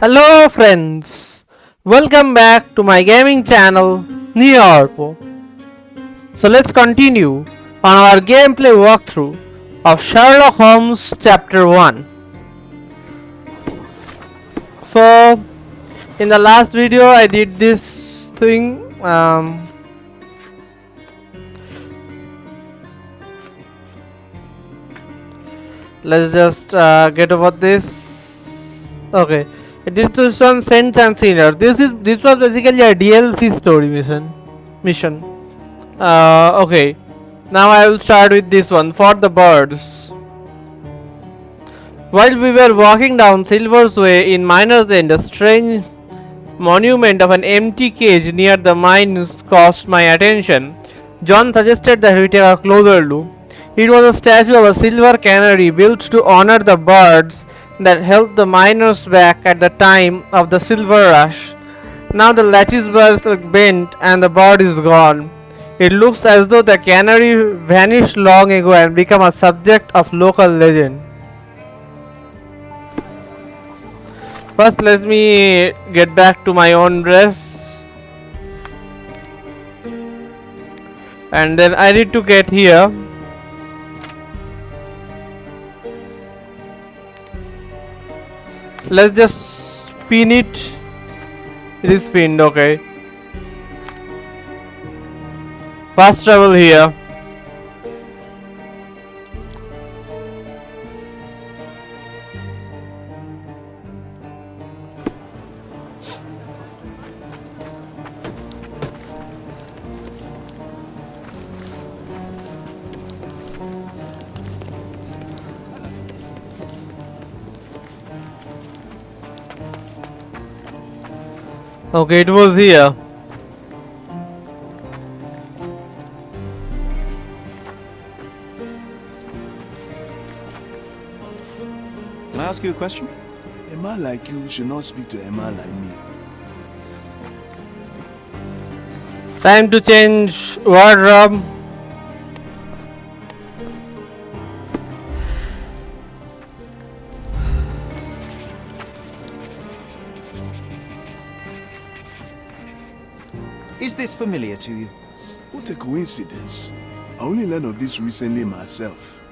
Hello friends, welcome back to my gaming channel Neorpo. So let's continue on our gameplay walkthrough of Sherlock Holmes Chapter 1. So in the last video I did this thing let's just get over this. Okay, I did this on Saints and Sinners. This was basically a DLC story mission. Okay, now I will start with this one for the birds. While we were walking down Silver's Way in Miner's End, a strange monument of an empty cage near the mines caught my attention. John suggested that we take a closer look. It was a statue of a silver canary built to honor the birds that helped the miners back at the time of the silver rush. Now the lattice bars are bent and the bird is gone. It looks as though the canary vanished long ago and became a subject of local legend. First, let me get back to my own dress. And then I need to get here. Let's just spin it. It is pinned, okay. Fast travel here. Okay, it was here. Can I ask you a question? A man like you should not speak to a man like me. Time to change wardrobe. Is this familiar to you? What a coincidence. I only learned of this recently myself.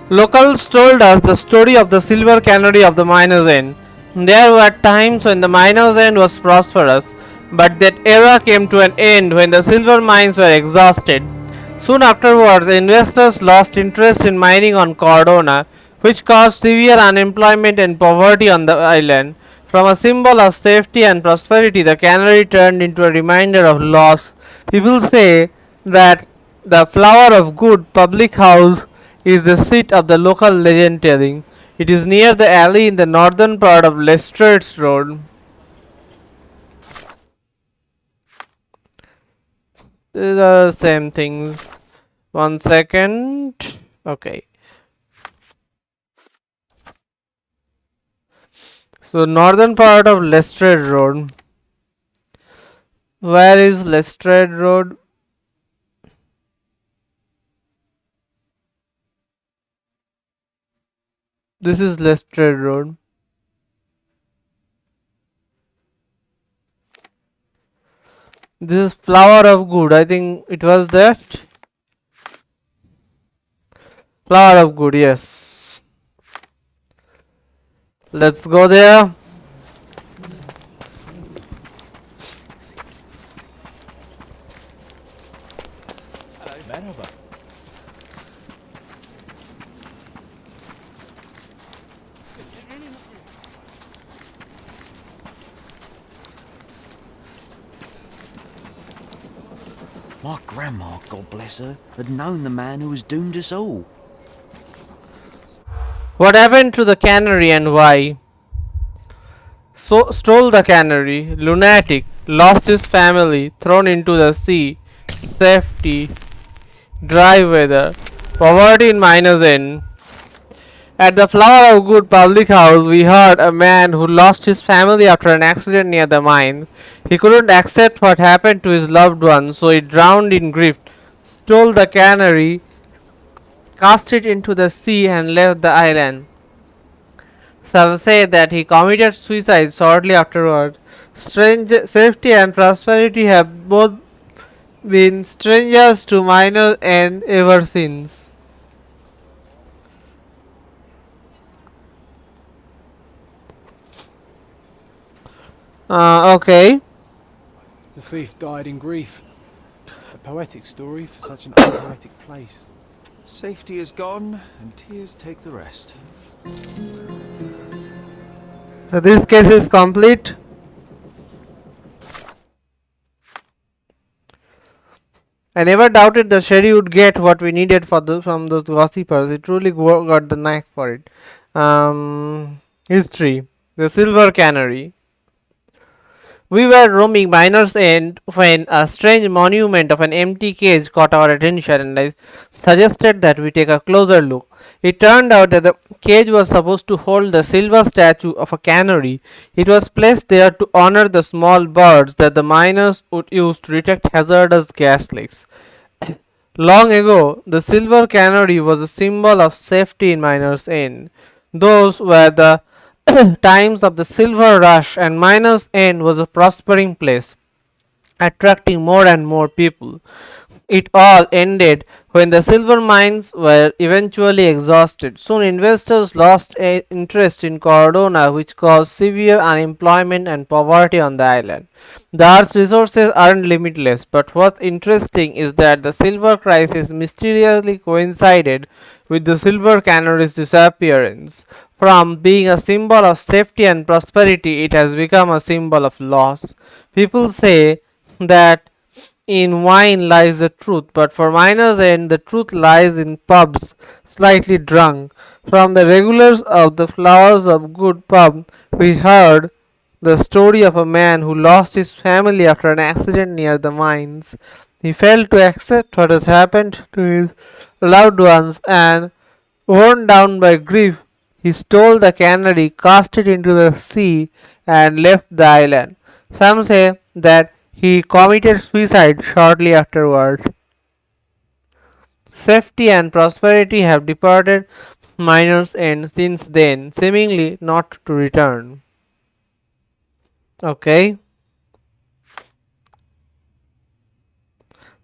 Locals told us the story of the silver canary of the Miner's End. There were times when the Miner's End was prosperous, but that era came to an end when the silver mines were exhausted. Soon afterwards, investors lost interest in mining on Cordona, which caused severe unemployment and poverty on the island. From a symbol of safety and prosperity, the canary turned into a reminder of loss. People say that the Flower of Good public house is the seat of the local legend telling. It is near the alley in the northern part of Lestrade's Road. These are the same things. 1 second. Okay. So northern part of Lestrade Road. Where is Lestrade Road? This is Lestrade Road. This is Flower of Good. I think it was that. Flower of Good, yes. Let's go there. Merhaba. My grandma, God bless her, had known the man who was doomed us all. What happened to the canary and why? So stole the canary, lunatic, lost his family, thrown into the sea, safety, dry weather, poverty in Miner's End. At the Flower of Good public house, we heard a man who lost his family after an accident near the mine. He couldn't accept what happened to his loved one, so he drowned in grief, stole the canary, cast it into the sea, and left the island. Some say that he committed suicide shortly afterward. Strange safety and prosperity have both been strangers to minor and ever since. Okay. The thief died in grief. A poetic story for such an unpoetic place. Safety is gone, and tears take the rest. So this case is complete. I never doubted that Sherry would get what we needed from those gossipers. He truly got the knack for it. History. The Silver Canary. We were roaming Miner's End when a strange monument of an empty cage caught our attention, and I suggested that we take a closer look. It turned out that the cage was supposed to hold the silver statue of a canary. It was placed there to honor the small birds that the miners would use to detect hazardous gas leaks. Long ago, the silver canary was a symbol of safety in Miner's End. Those were the times of the silver rush, and Miner's End was a prospering place, attracting more and more people. It all ended when the silver mines were eventually exhausted. Soon investors lost interest in Cordona, which caused severe unemployment and poverty on the island. The Earth's resources aren't limitless, but what's interesting is that the silver crisis mysteriously coincided with the silver canary's disappearance. From being a symbol of safety and prosperity, it has become a symbol of loss. People say that in wine lies the truth, but for Miner's End, the truth lies in pubs, slightly drunk. From the regulars of the Flowers of Good pub, we heard the story of a man who lost his family after an accident near the mines. He failed to accept what has happened to his loved ones, and worn down by grief, he stole the canary, cast it into the sea, and left the island. Some say that he committed suicide shortly afterwards. Safety and prosperity have departed Miner's End since then, seemingly not to return. Okay.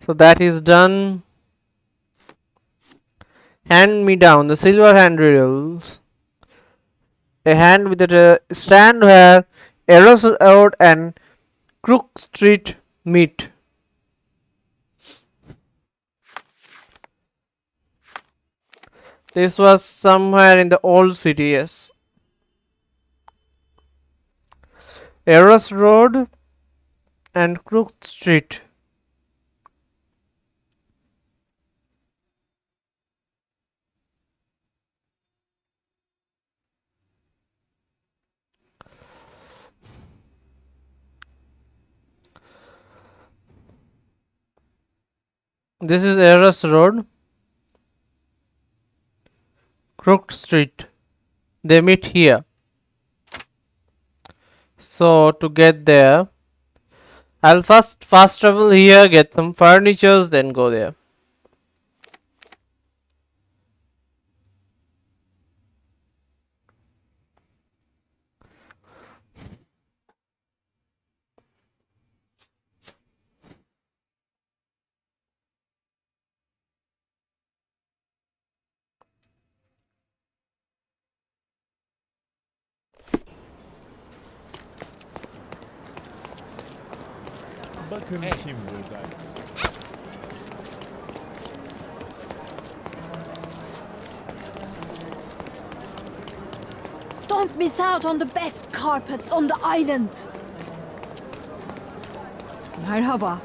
So that is done. Hand me down the silver hand riddles. A hand with a stand where Eros Road and Crook Street meet. This was somewhere in the old city, yes. Eros Road and Crook Street. This is Eros Road, Crook Street. They meet here. So to get there, I'll first fast travel here, get some furnitures, then go there. Don't miss out on the best carpets on the island. Merhaba.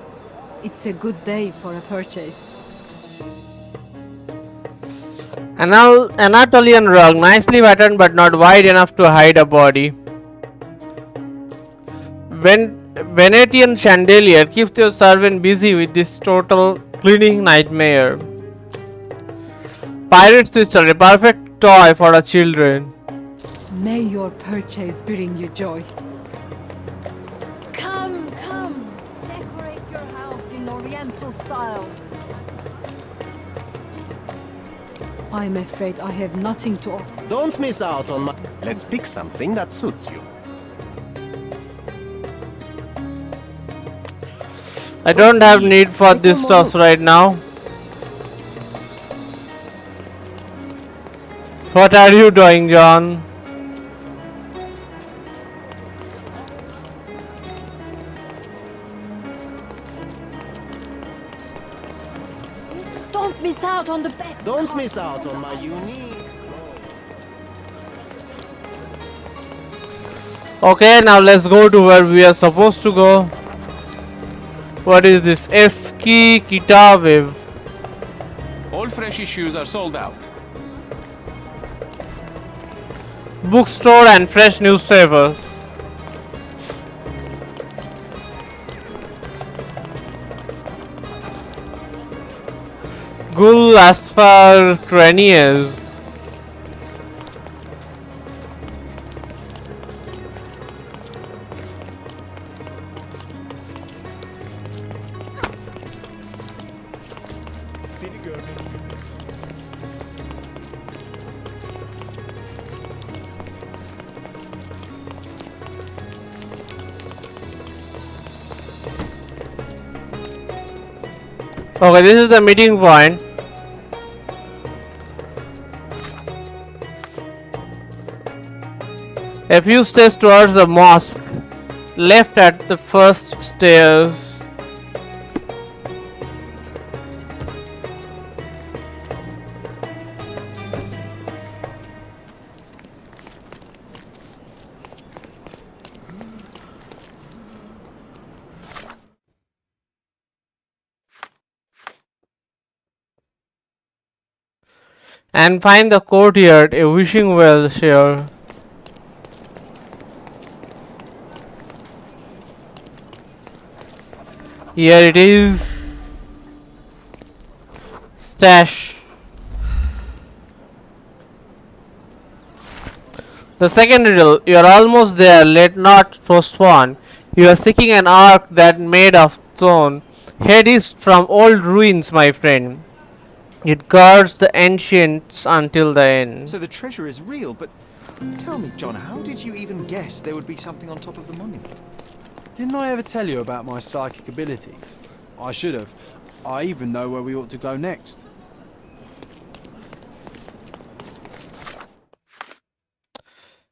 It's a good day for a purchase. Anatolian rug, nicely patterned but not wide enough to hide a body. Venetian chandelier keeps your servant busy with this total cleaning nightmare. Pirate Twister, a perfect toy for a children. May your purchase bring you joy. Come. Decorate your house in Oriental style. I'm afraid I have nothing to offer. Don't miss out on my... Let's pick something that suits you. I don't have need for this stuff right now. What are you doing, John? Don't miss out on the best. Don't miss out on my unique clothes. Okay, now let's go to where we are supposed to go. What is this? Eski Kitaviv. All fresh issues are sold out. Bookstore and fresh newspapers. Gul Asfar Craniers. Okay, this is the meeting point. A few steps towards the mosque, left at the first stairs. And find the courtyard, a wishing well share. Here it is. Stash. The second riddle. You are almost there. Let not postpone. You are seeking an ark that made of stone. Head east from old ruins, my friend. It guards the ancients until the end. So the treasure is real, but tell me, John, how did you even guess there would be something on top of the monument? Didn't I ever tell you about my psychic abilities? I should have. I even know where we ought to go next.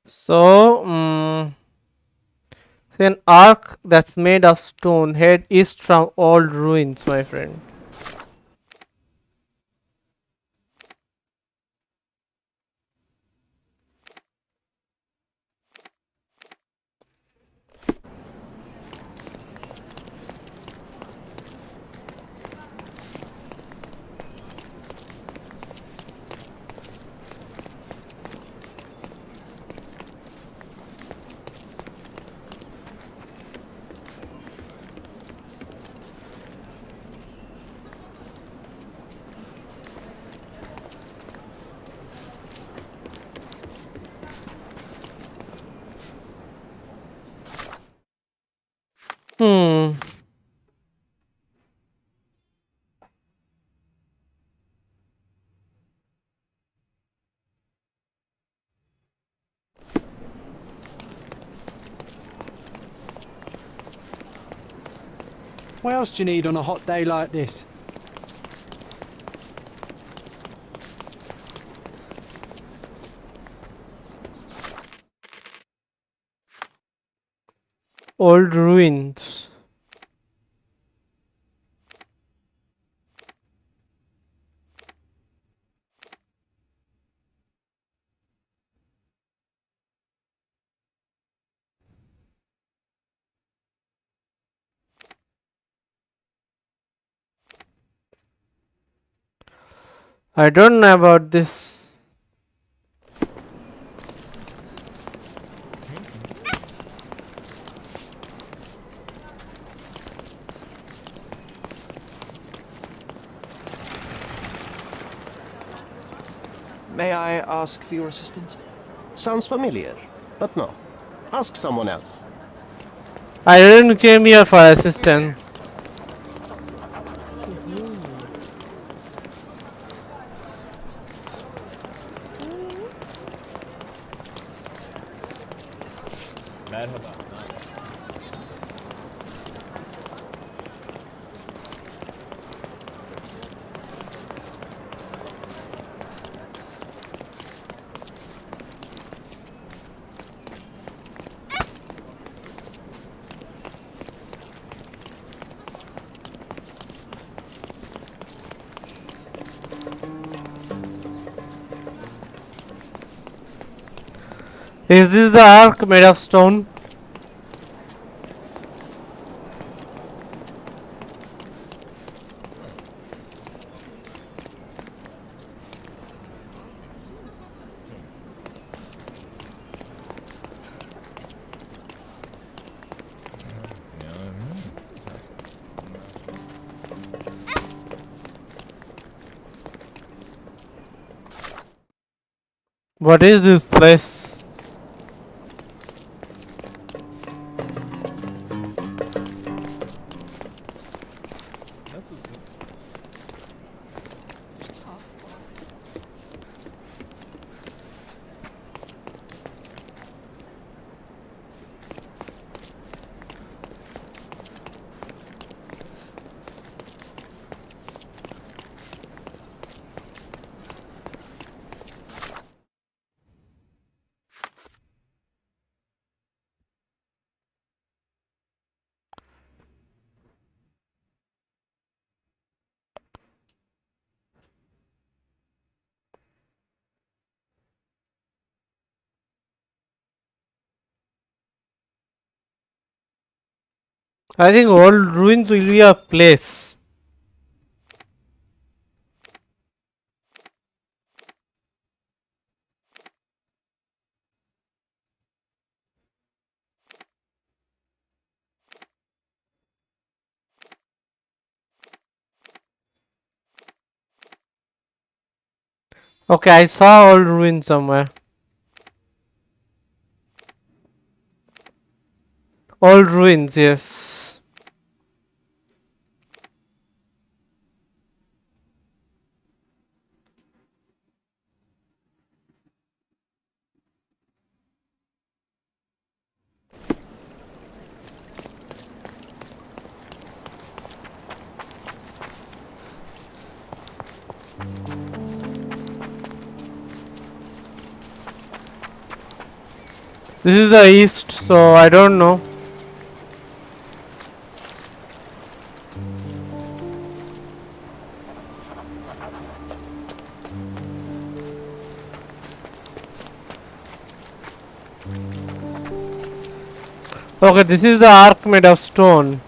So, see an ark that's made of stone. Head east from old ruins, my friend. Hmm. What else do you need on a hot day like this? Old ruins. I don't know about this. May I ask for your assistance? Sounds familiar, but no. Ask someone else. I didn't came here for assistance. Is this the ark made of stone? What is this place? I think old ruins will be a place. Okay, I saw old ruins somewhere. Old ruins, yes. This is the east, so I don't know. Okay, this is the ark made of stone.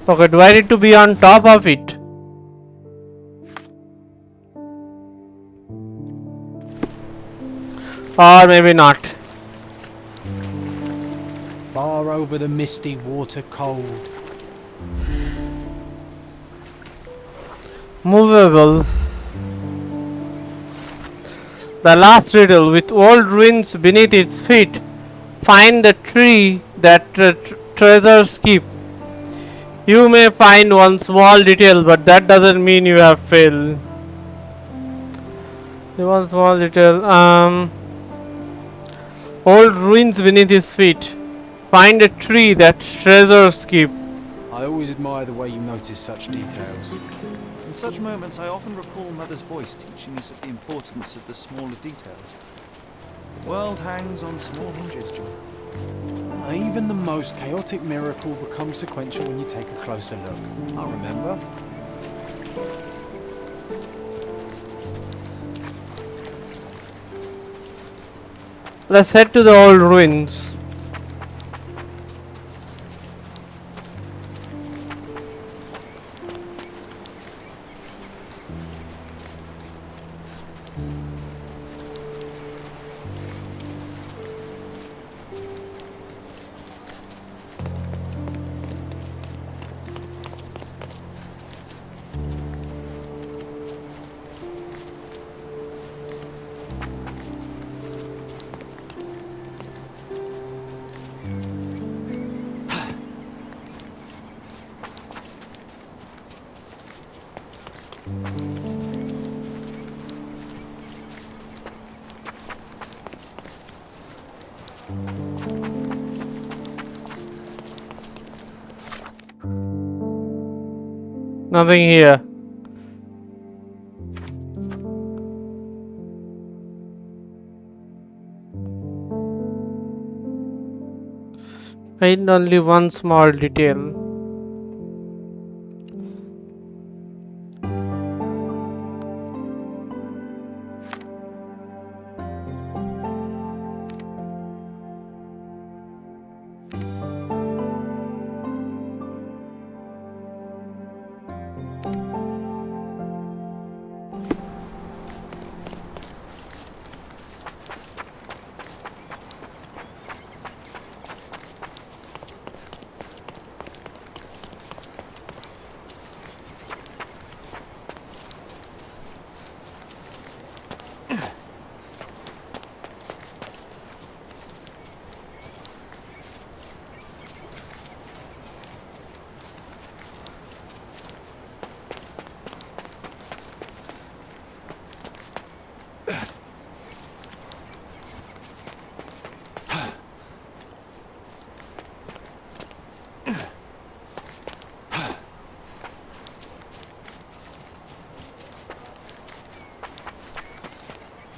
Okay, do I need to be on top of it? Or maybe not. Far over the misty water cold. Movable. The last riddle, with old ruins beneath its feet, find the tree that treasures keep. You may find one small detail, but that doesn't mean you have failed. One small detail. Old ruins beneath his feet. Find a tree that treasures keep. I always admire the way you notice such details. In such moments, I often recall Mother's voice teaching us of the importance of the smaller details. The world hangs on small hinges, John. Even the most chaotic miracle becomes sequential when you take a closer look. I remember. Let's head to the old ruins. Nothing here. I need only one small detail.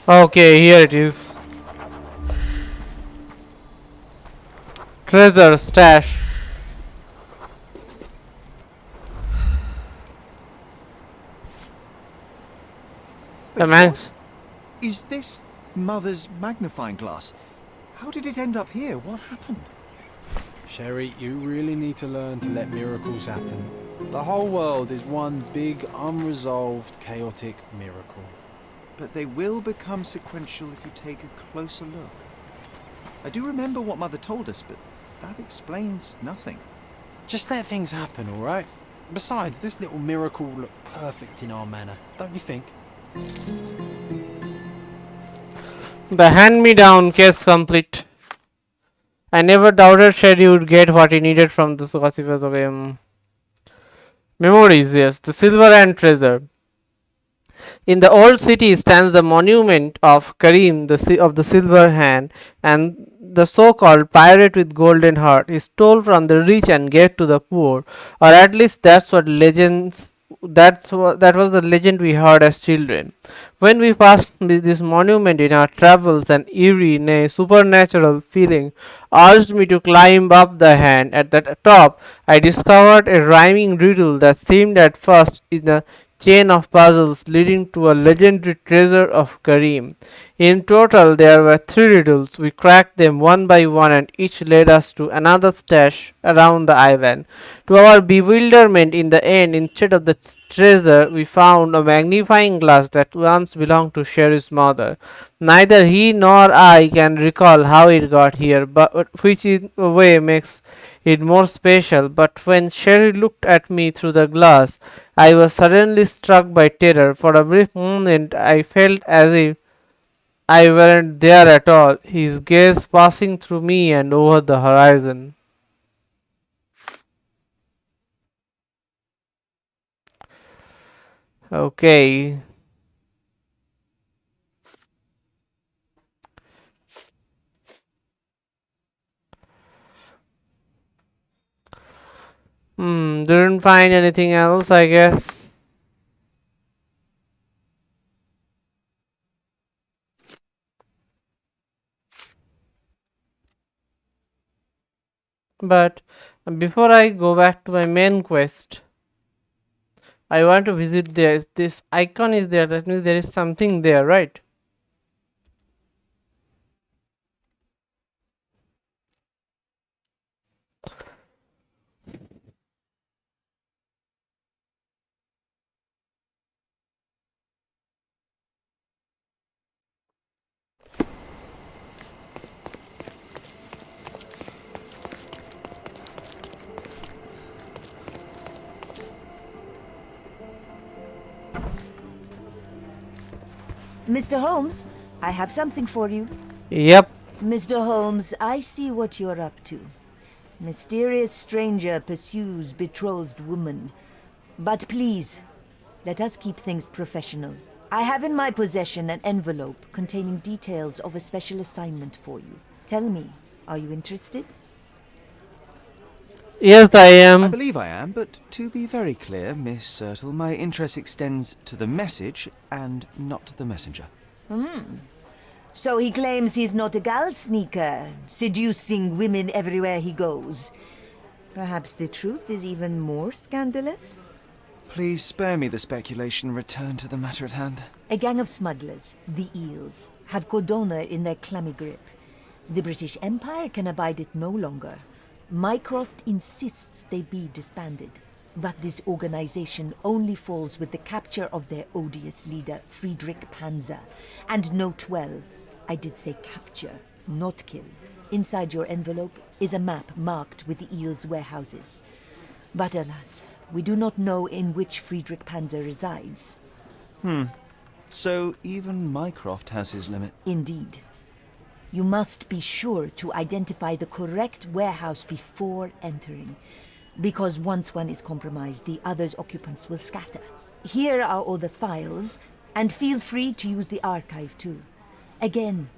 Okay, here it is. Treasure stash. The man. Is this Mother's magnifying glass? How did it end up here? What happened? Sherry, you really need to learn to let miracles happen. The whole world is one big, unresolved, chaotic miracle. But they will become sequential if you take a closer look. I do remember what Mother told us, but that explains nothing. Just let things happen, alright? Besides, this little miracle will look perfect in our manor, don't you think? The hand-me-down case complete. I never doubted Sherry would get what he needed from this gossipers. Okay. Memories, yes. The silver and treasure. In the old city stands the monument of Karim, of the silver hand, and the so-called pirate with golden heart. He stole from the rich and gave to the poor, or at least that's what legends. That was the legend we heard as children. When we passed this monument in our travels, an eerie, nay supernatural feeling urged me to climb up the hand. At the top, I discovered a rhyming riddle that seemed at first in a chain of puzzles leading to a legendary treasure of Karim. In total, there were 3 riddles. We cracked them one by one, and each led us to another stash around the island. To our bewilderment, in the end, instead of the treasure, we found a magnifying glass that once belonged to Sherry's mother. Neither he nor I can recall how it got here, but which in a way makes it more special. But when Sherry looked at me through the glass, I was suddenly struck by terror. For a brief moment, I felt as if I weren't there at all, his gaze passing through me and over the horizon. Okay. Didn't find anything else, I guess. But before I go back to my main quest, I want to visit there. This icon is there, that means there is something there, right? Mr. Holmes, I have something for you. Yep. Mr. Holmes, I see what you're up to. Mysterious stranger pursues betrothed woman. But please, let us keep things professional. I have in my possession an envelope containing details of a special assignment for you. Tell me, are you interested? Yes, I I am. believe I am, but to be very clear, Miss Sertle, my interest extends to the message and not to the messenger. So he claims he's not a gal sneaker, seducing women everywhere he goes. Perhaps the truth is even more scandalous? Please spare me the speculation. Return to the matter at hand. A gang of smugglers, the Eels, have Cordona in their clammy grip. The British Empire can abide it no longer. Mycroft insists they be disbanded. But this organization only falls with the capture of their odious leader, Friedrich Panzer. And note well, I did say capture, not kill. Inside your envelope is a map marked with the Eels' warehouses. But alas, we do not know in which Friedrich Panzer resides. So even Mycroft has his limit. Indeed. You must be sure to identify the correct warehouse before entering. Because once one is compromised, the other's occupants will scatter. Here are all the files, and feel free to use the archive too. Again,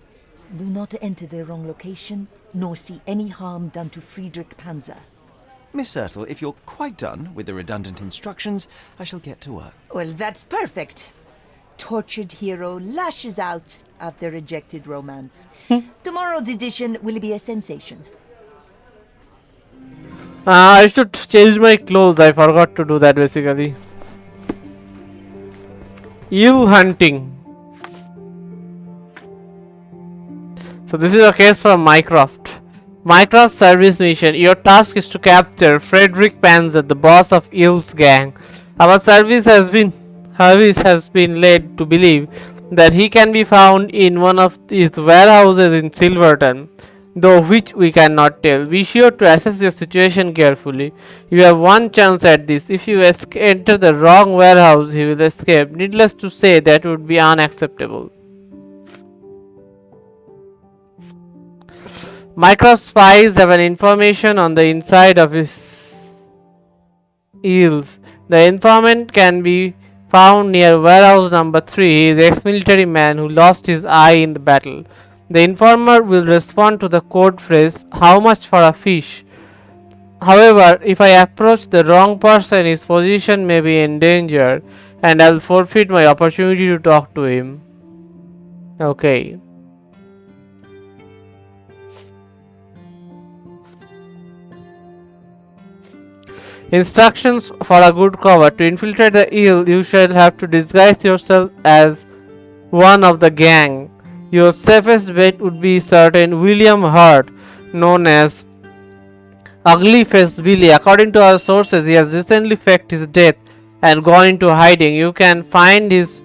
do not enter the wrong location, nor see any harm done to Friedrich Panzer. Miss Sertle, if you're quite done with the redundant instructions, I shall get to work. Well, that's perfect. Tortured hero lashes out after rejected romance. Tomorrow's edition will be a sensation. I should change my clothes. I forgot to do that basically. Eel hunting. So this is a case from Mycroft. Mycroft's service mission. Your task is to capture Friedrich Panzer, the boss of Eel's gang. Our service has been led to believe that he can be found in one of his warehouses in Silverton, though which we cannot tell. Be sure to assess your situation carefully. You have one chance at this. If you enter the wrong warehouse, he will escape. Needless to say, that would be unacceptable. Mycroft spies have an information on the inside of his Eels. The informant can be found near warehouse number 3. He is an ex-military man who lost his eye in the battle. The informer will respond to the code phrase, "How much for a fish?" However, if I approach the wrong person, his position may be endangered and I'll forfeit my opportunity to talk to him. Okay. Instructions for a good cover. To infiltrate the Eel, you shall have to disguise yourself as one of the gang. Your safest bet would be certain William Hurt, known as Ugly Face Billy. According to our sources, he has recently faked his death and gone into hiding. You can find his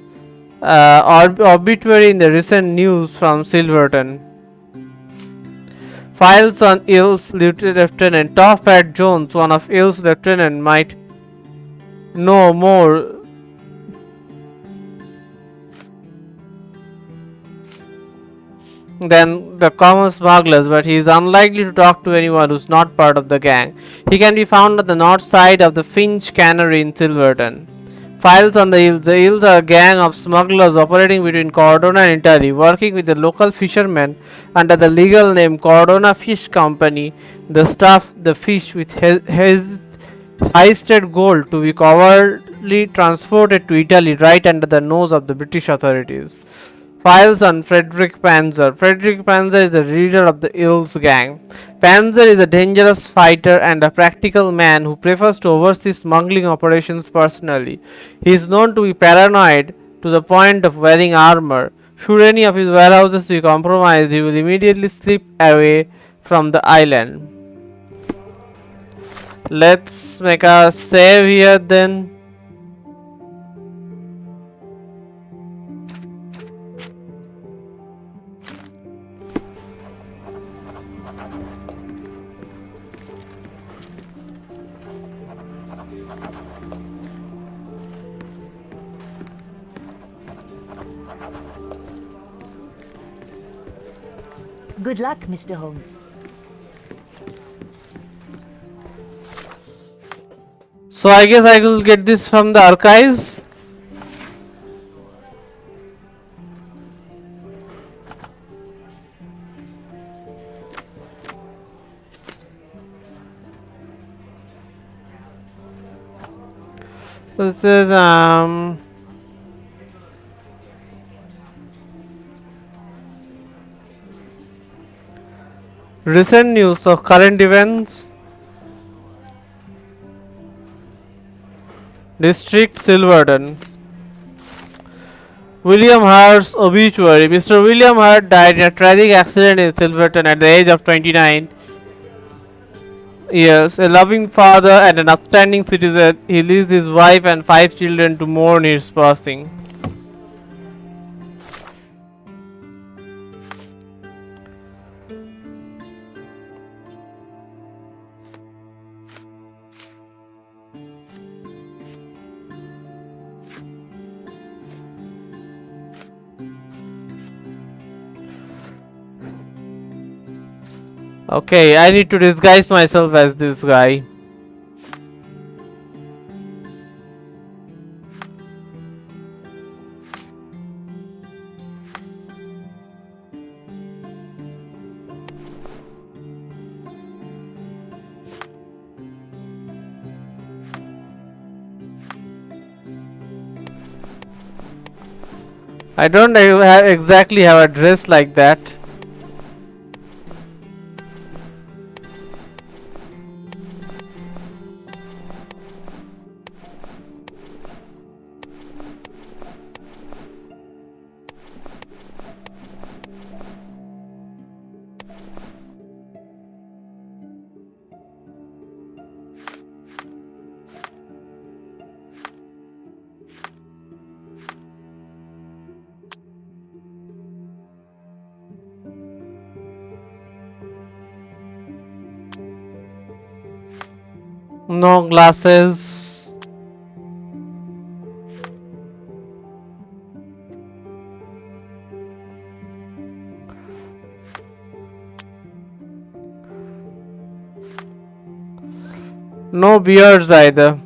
obituary in the recent news from Silverton. Files on Eel's Lieutenant Top Hat Jones. One of Eel's lieutenant might know more than the common smugglers, but he is unlikely to talk to anyone who's not part of the gang. He can be found on the north side of the Finch Cannery in Silverton. Files on the Eels. The Eels are a gang of smugglers operating between Cordona and Italy, working with the local fishermen under the legal name Cordona Fish Company. They stuff the fish with heisted gold to be covertly transported to Italy right under the nose of the British authorities. Files on Friedrich Panzer. Friedrich Panzer is the leader of the Eels gang. Panzer is a dangerous fighter and a practical man who prefers to oversee smuggling operations personally. He is known to be paranoid to the point of wearing armor. Should any of his warehouses be compromised, he will immediately slip away from the island. Let's make a save here then. Good luck, Mr. Holmes. So I guess I will get this from the archives. This is recent news of current events. District Silverton. William Hart's obituary. Mr. William Hart died in a tragic accident in Silverton at the age of 29 years. A loving father and an upstanding citizen, he leaves his wife and 5 children to mourn his passing. Okay, I need to disguise myself as this guy. I don't exactly have a dress like that. No glasses. No beards either.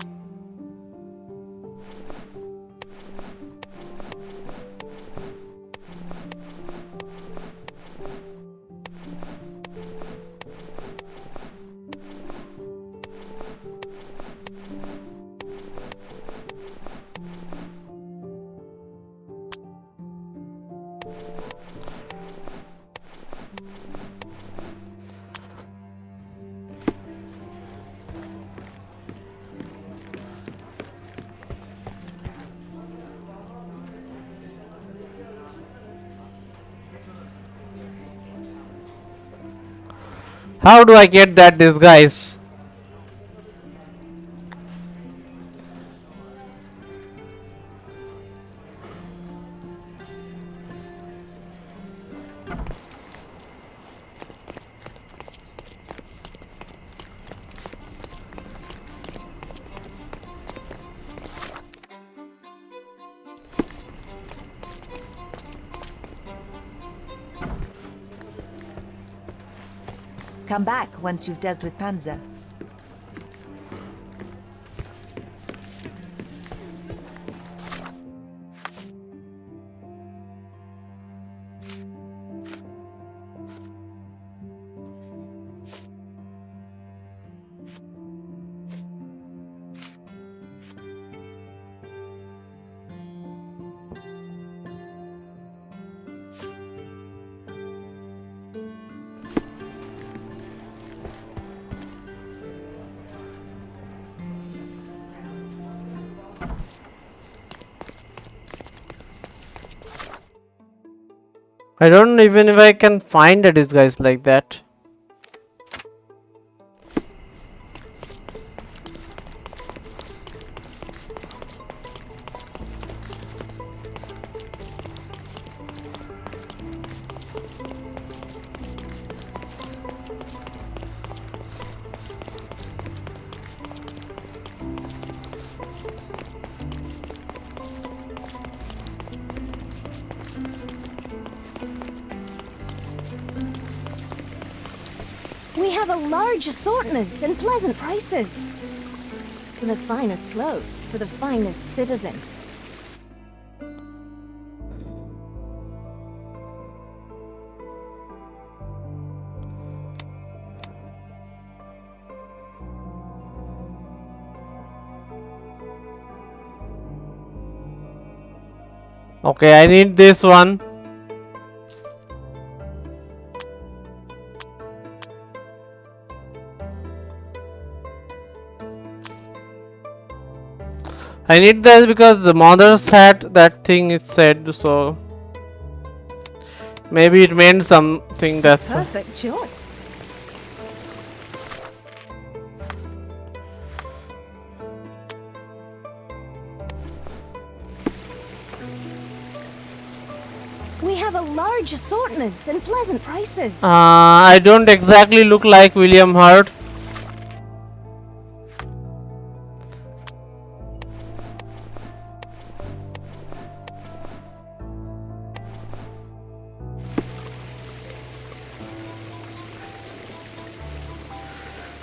How do I get that disguise? Come back once you've dealt with Panzer. I don't know even if I can find a disguise like that. We have a large assortment and pleasant prices. The finest clothes for the finest citizens. Okay, I need this one. I need this because the mothers had that thing it said, so maybe it meant something. That's Perfect choice. We have a large assortment and pleasant prices. I don't exactly look like William Hurt.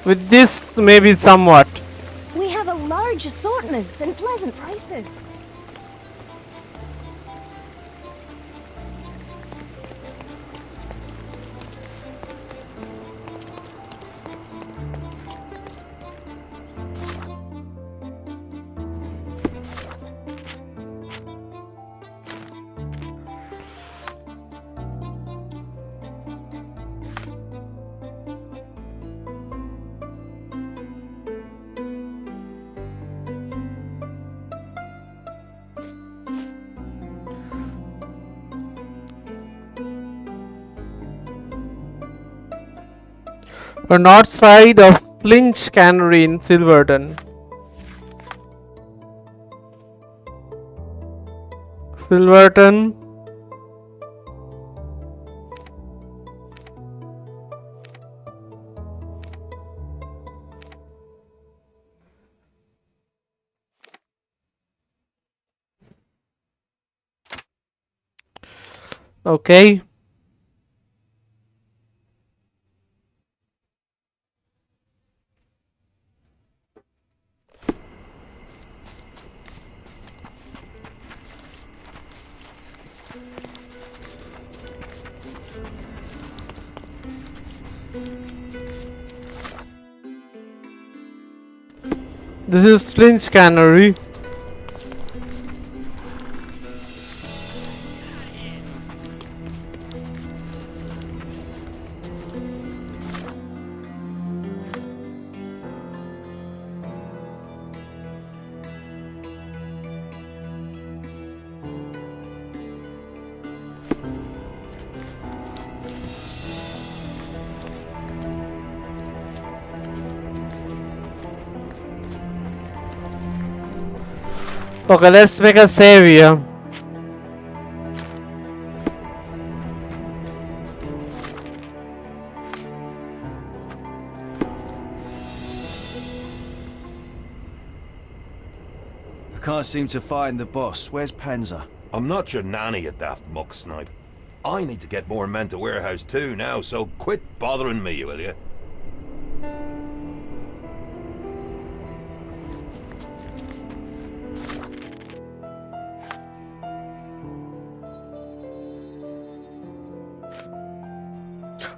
With this, maybe somewhat. We have a large assortment and pleasant prices. The north side of Flinch Cannery in Silverton. Silverton. Okay. This is Flinch Cannery. Okay, let's make a save here. I can't seem to find the boss. Where's Panzer? I'm not your nanny, you daft muck snipe. I need to get more men to warehouse too now, so quit bothering me, will you?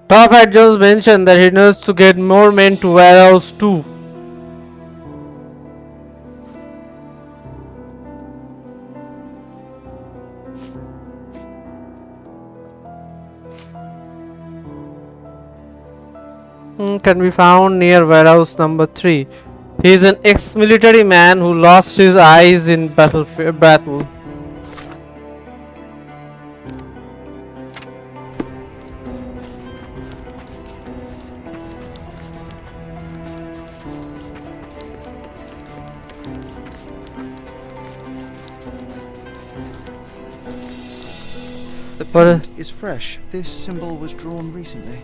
Top Hat Jones mentioned that he knows to get more men to warehouse too. Can be found near warehouse number 3. He is an ex-military man who lost his eyes in battle. The paint is fresh. This symbol was drawn recently.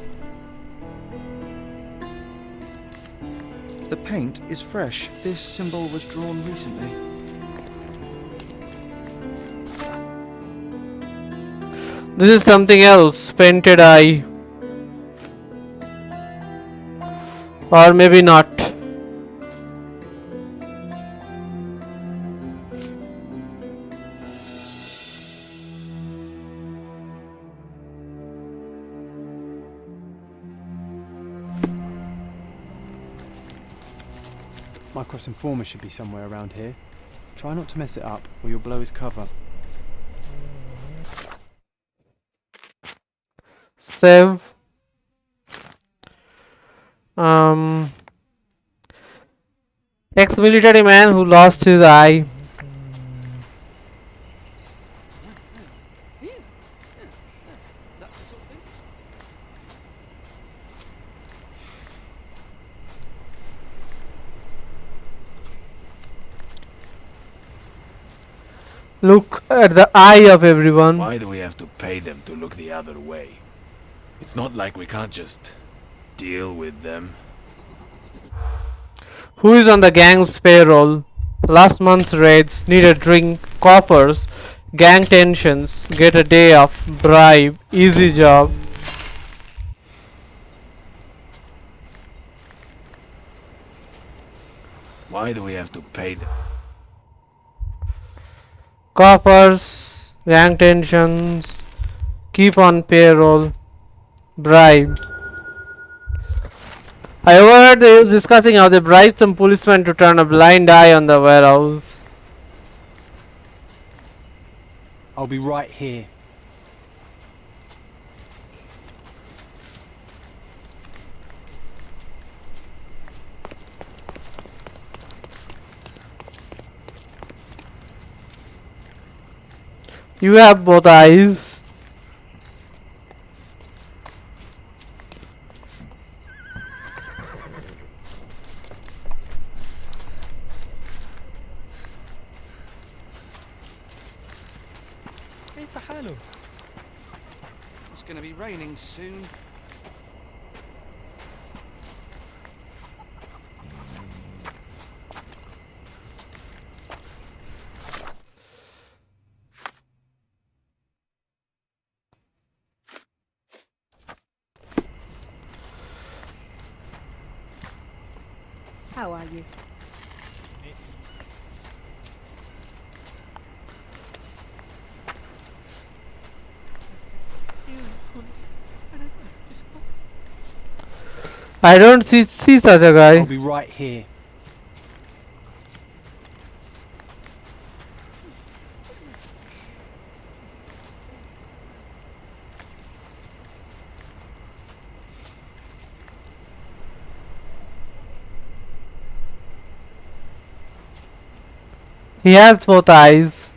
The paint is fresh. This symbol was drawn recently. This is something else. Painted eye. Or maybe not. My cross-informer should be somewhere around here. Try not to mess it up, or you'll blow his cover. Save. Um, Ex-military man who lost his eye. Look at the eye of everyone. Why do we have to pay them to look the other way? It's not like we can't just deal with them. Who is on the gang's payroll? Last month's raids, need a drink, coppers, gang tensions, get a day off, bribe, easy job. Why do we have to pay them? Coppers, gang tensions, keep on payroll, bribe. I overheard they was discussing how they bribed some policemen to turn a blind eye on the warehouse. I'll be right here. You have both eyes. It's going to be raining soon. How are you? I don't see such a guy. I'll be right here. He has both eyes.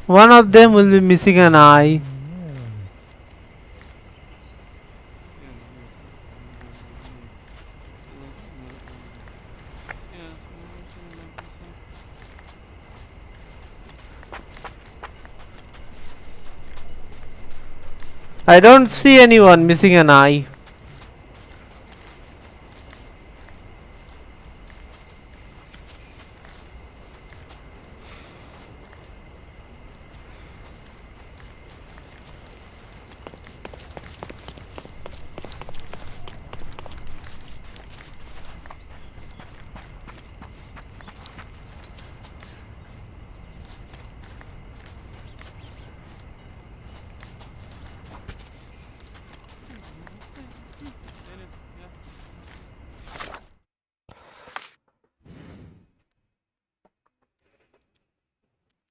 One of them will be missing an eye. I don't see anyone missing an eye.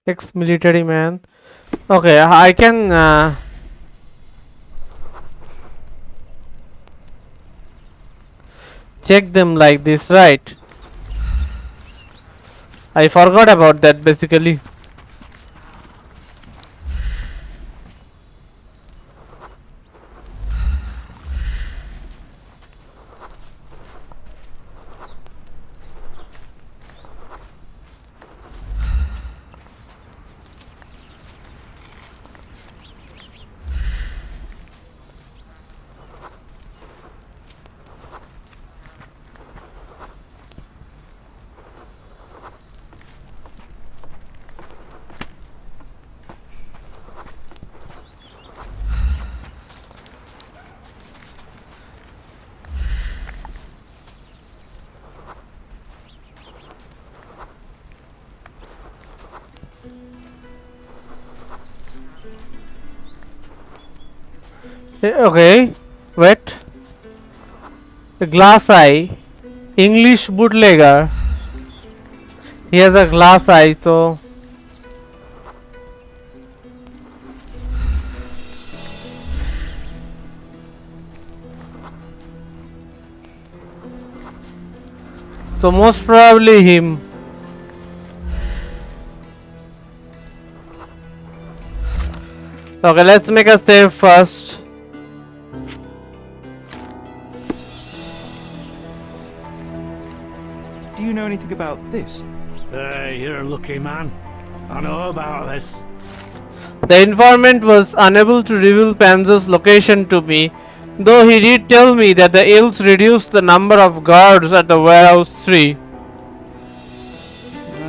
Ex-military man. Okay, I can check them like this, right? I forgot about that basically. Okay, wait. A glass eye. English bootlegger. He has a glass eye, so most probably him. Okay, let's make a save first. Do you know anything about this? Hey, you're a lucky man. I know about this. The informant was unable to reveal Panzer's location to me, though he did tell me that the elves reduced the number of guards at the warehouse 3.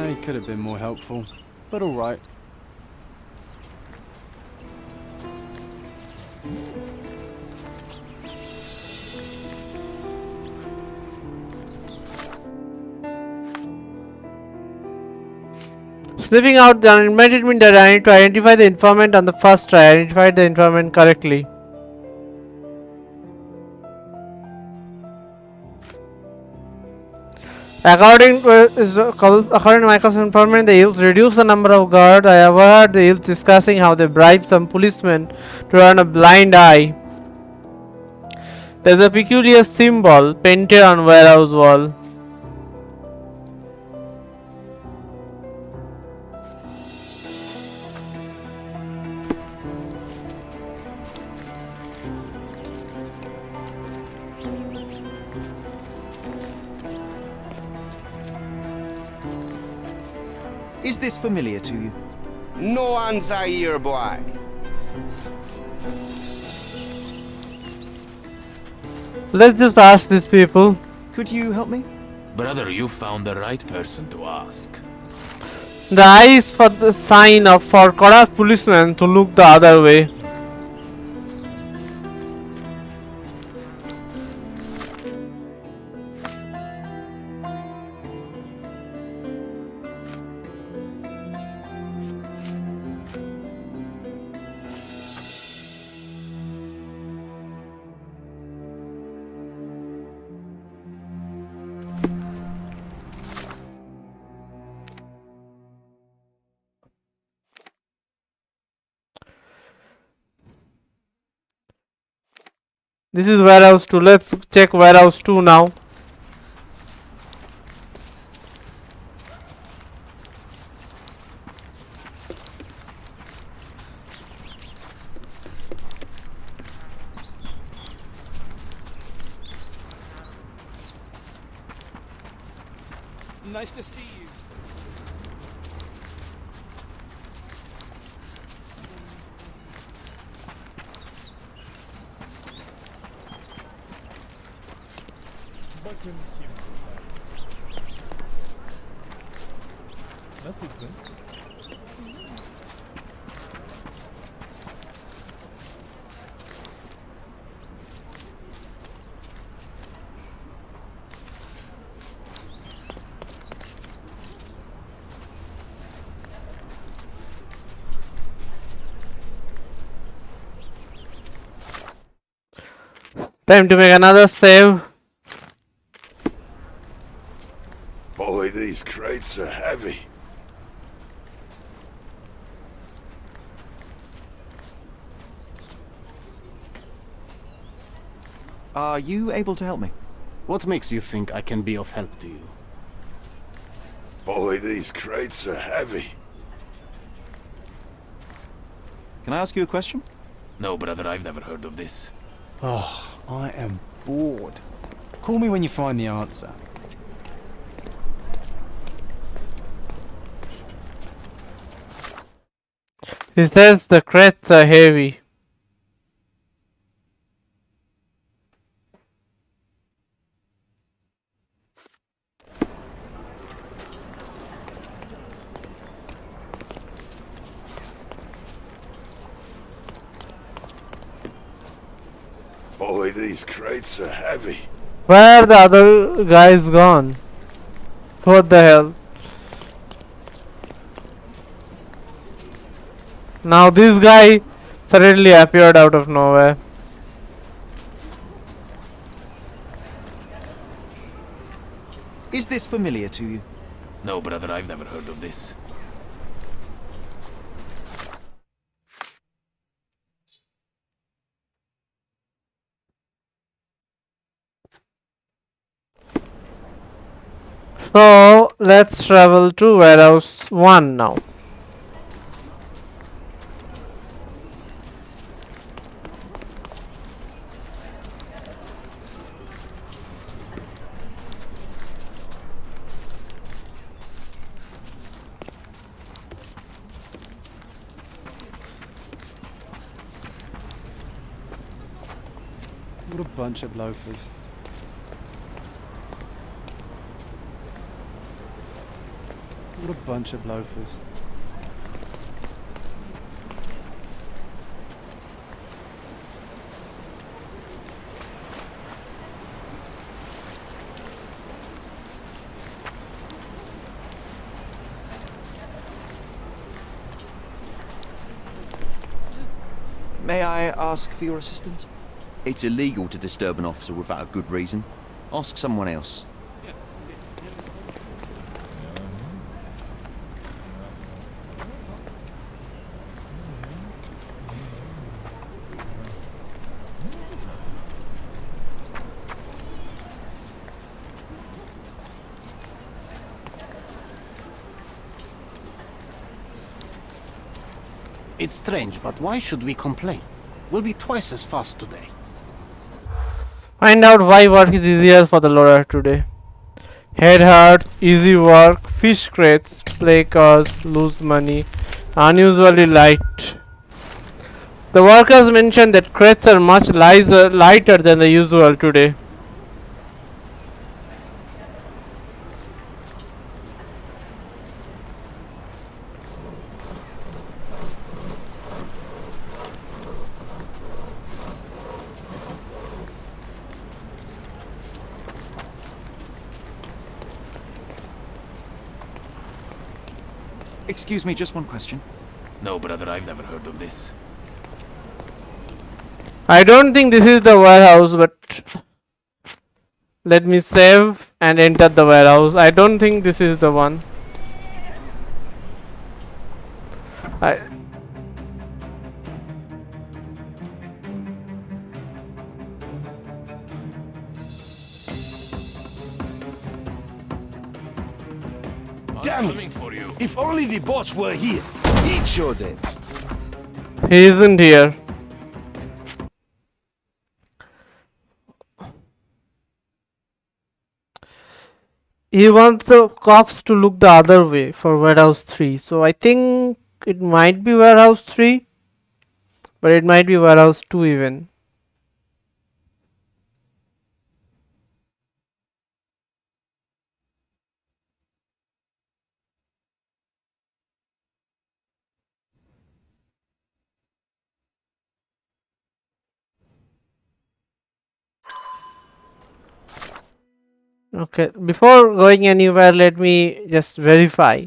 He could have been more helpful, but alright. Sniffing out the unadmitted mean that I need to identify the informant on the first try. I identified the informant correctly. According to Microsoft's informant, the elves reduced the number of guards. I overheard the elves discussing how they bribed some policemen to run a blind eye. There's a peculiar symbol painted on warehouse wall. Is this familiar to you? No answer here, boy. Let's just ask these people. Could you help me? Brother, you found the right person to ask. The eye is for the sign of for corrupt policemen to look the other way. This is warehouse 2. Let's check warehouse 2 now. Nice to see you. Nasılsın? Time to make another save. Boy, these crates are heavy. Are you able to help me? What makes you think I can be of help to you? Boy, these crates are heavy. Can I ask you a question? No, brother, I've never heard of this. Oh, I am bored. Call me when you find the answer. He says the crates are heavy. Boy, these crates are heavy. Where are the other guys gone? What the hell? Now this guy suddenly appeared out of nowhere. Is this familiar to you? No, brother, I've never heard of this. So let's travel to warehouse 1 now. What a bunch of loafers. What a bunch of loafers. May I ask for your assistance? It's illegal to disturb an officer without a good reason. Ask someone else. It's strange, but why should we complain? We'll be twice as fast today. Find out why work is easier for the lawyer today. Head hurts, easy work, fish crates, play cards, lose money, unusually light. The workers mentioned that crates are much lighter than the usual today. Excuse me, just one question. No, brother, I've never heard of this. I don't think this is the warehouse, but let me save and enter the warehouse. I don't think this is the one. Damn it! If only the boss were here, he'd show them. He isn't here. He wants the cops to look the other way for warehouse 3. So I think it might be warehouse 3, but it might be warehouse 2 even. Okay, before going anywhere, let me just verify.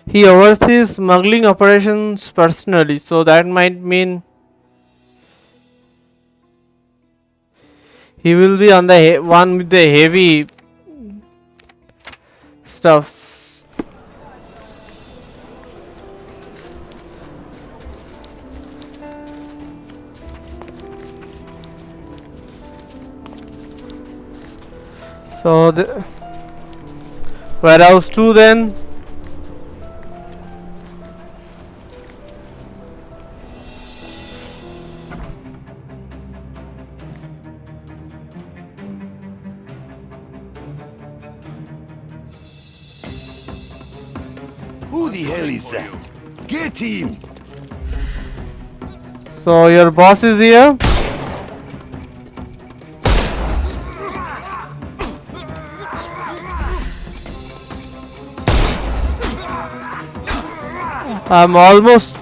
He oversees smuggling operations personally, so that might mean he will be on the one with the heavy stuffs. So the warehouse 2 then. Who the hell is that? Get him! So your boss is here? I'm almost...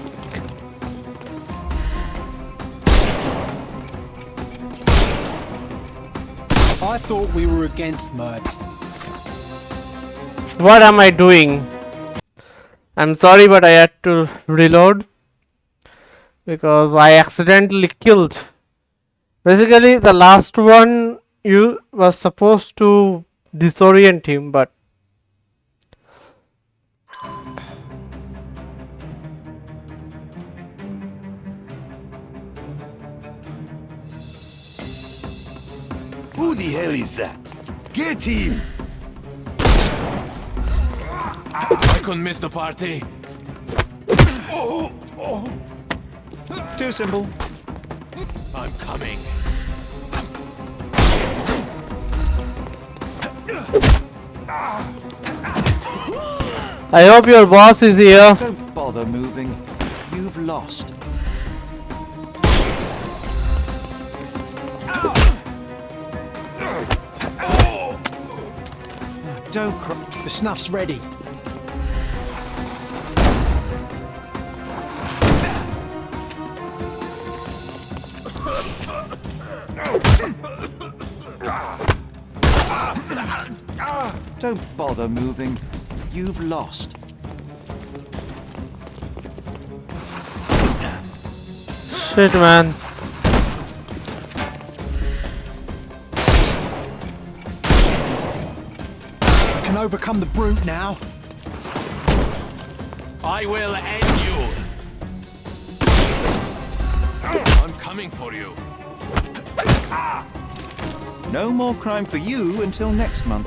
I thought we were against murder. What am I doing? I'm sorry, but I had to reload because I accidentally killed. Basically, the last one you was supposed to disorient him, but Who the hell is that? Get him! I couldn't miss the party. Too simple. I'm coming. I hope your boss is here. Don't bother moving. You've lost. Don't cry. The snuff's ready. Don't bother moving. You've lost. Shit, man. I can overcome the brute now. I will end you. I'm coming for you. No more crime for you until next month.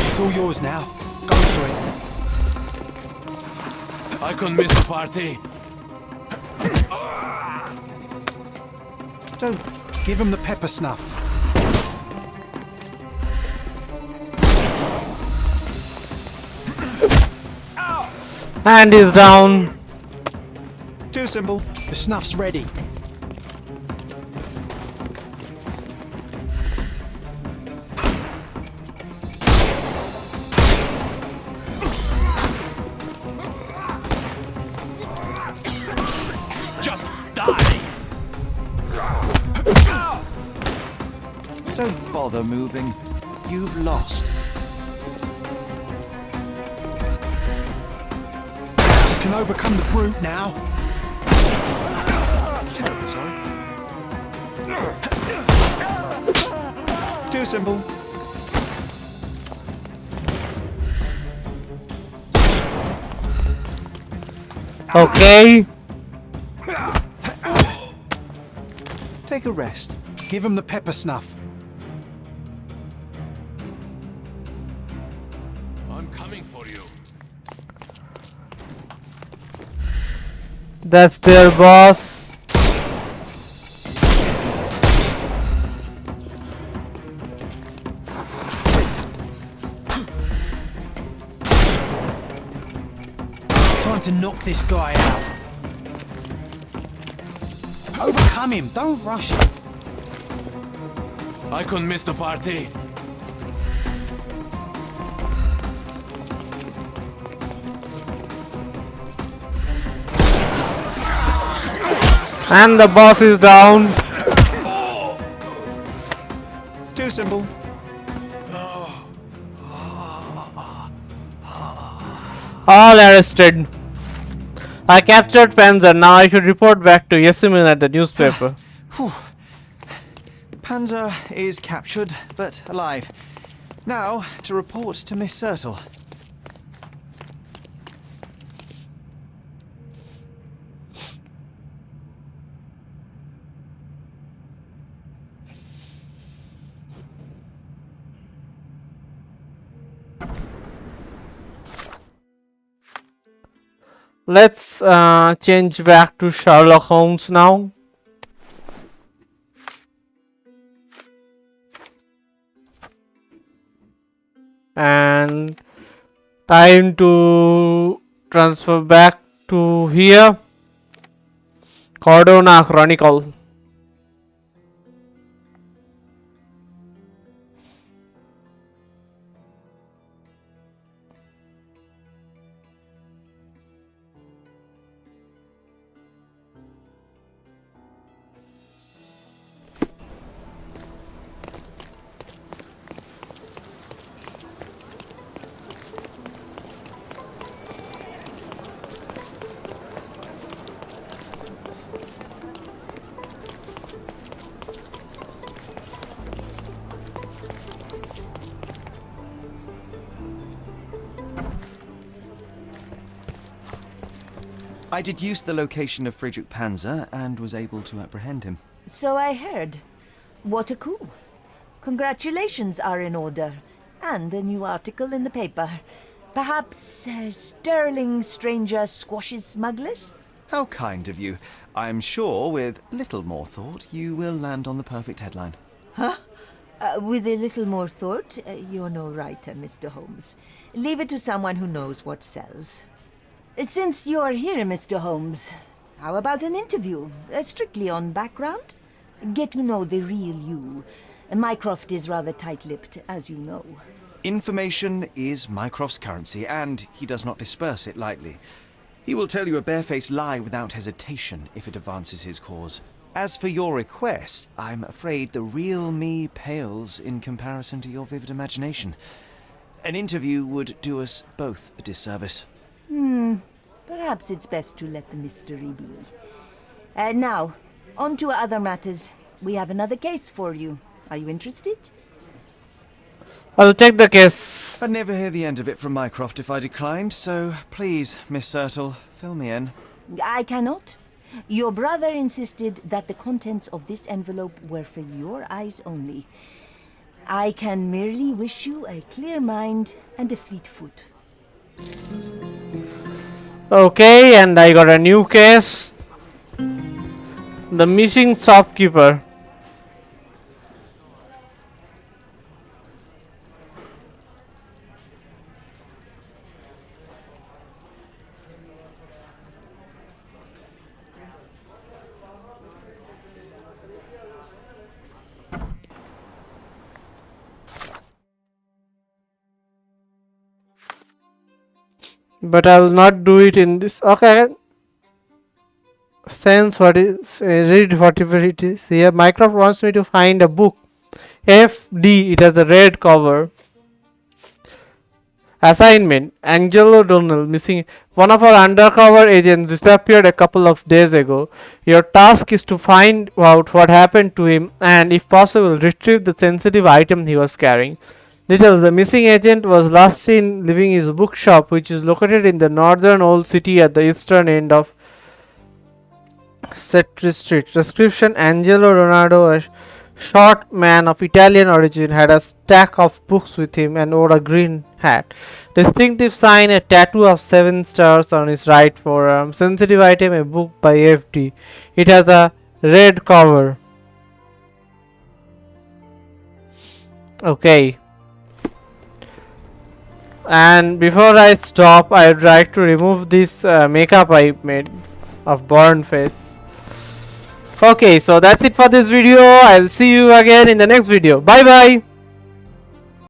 It's all yours now. Go for it. I couldn't miss the party. Don't give him the pepper snuff. And he's down. Too simple. The snuff's ready. Just die. Don't bother moving. You've lost. I can overcome the brute now. Terribly sorry. Too simple. Okay. Take a rest. Give him the pepper snuff. I'm coming for you. That's their boss. Time to knock this guy out. Overcome him. Don't rush him. I couldn't miss the party. And the boss is down. Too simple. All arrested. I captured Panzer. Now I should report back to Yasmin at the newspaper. Panzer is captured, but alive. Now, to report to Miss Sertle. Let's change back to Sherlock Holmes now. and time to transfer back to here. Cordona Chronicle. I deduced the location of Friedrich Panzer and was able to apprehend him. So I heard. What a coup. Congratulations are in order. And a new article in the paper. Perhaps sterling stranger squashes smugglers? How kind of you. I'm sure with little more thought you will land on the perfect headline. Huh? With a little more thought, you're no writer, Mr. Holmes. Leave it to someone who knows what sells. Since you're here, Mr. Holmes, how about an interview? Strictly on background? Get to know the real you. Mycroft is rather tight-lipped, as you know. Information is Mycroft's currency, and he does not disperse it lightly. He will tell you a barefaced lie without hesitation if it advances his cause. As for your request, I'm afraid the real me pales in comparison to your vivid imagination. An interview would do us both a disservice. Perhaps it's best to let the mystery be. Now, on to other matters. We have another case for you. Are you interested? I'll take the case. I'd never hear the end of it from Mycroft if I declined, so please, Miss Sertle, fill me in. I cannot. Your brother insisted that the contents of this envelope were for your eyes only. I can merely wish you a clear mind and a fleet foot. Okay, and I got a new case. The missing shopkeeper. But I will not do it in this. Okay. Sense what is read whatever it is. Here Mycroft wants me to find a book. FD. It has a red cover. Assignment. Angelo Donnell missing. One of our undercover agents disappeared a couple of days ago. Your task is to find out what happened to him and, if possible, retrieve the sensitive item he was carrying. Details. The missing agent was last seen leaving his bookshop, which is located in the northern old city at the eastern end of Setri Street. Description: Angelo Ronaldo, a short man of Italian origin, had a stack of books with him and wore a green hat. Distinctive sign: a tattoo of 7 stars on his right forearm. Sensitive item: a book by FD. It has a red cover. Okay. And before I stop, I would like to remove this makeup I made of burn face. Okay, so that's it for this video. I'll see you again in the next video. Bye bye.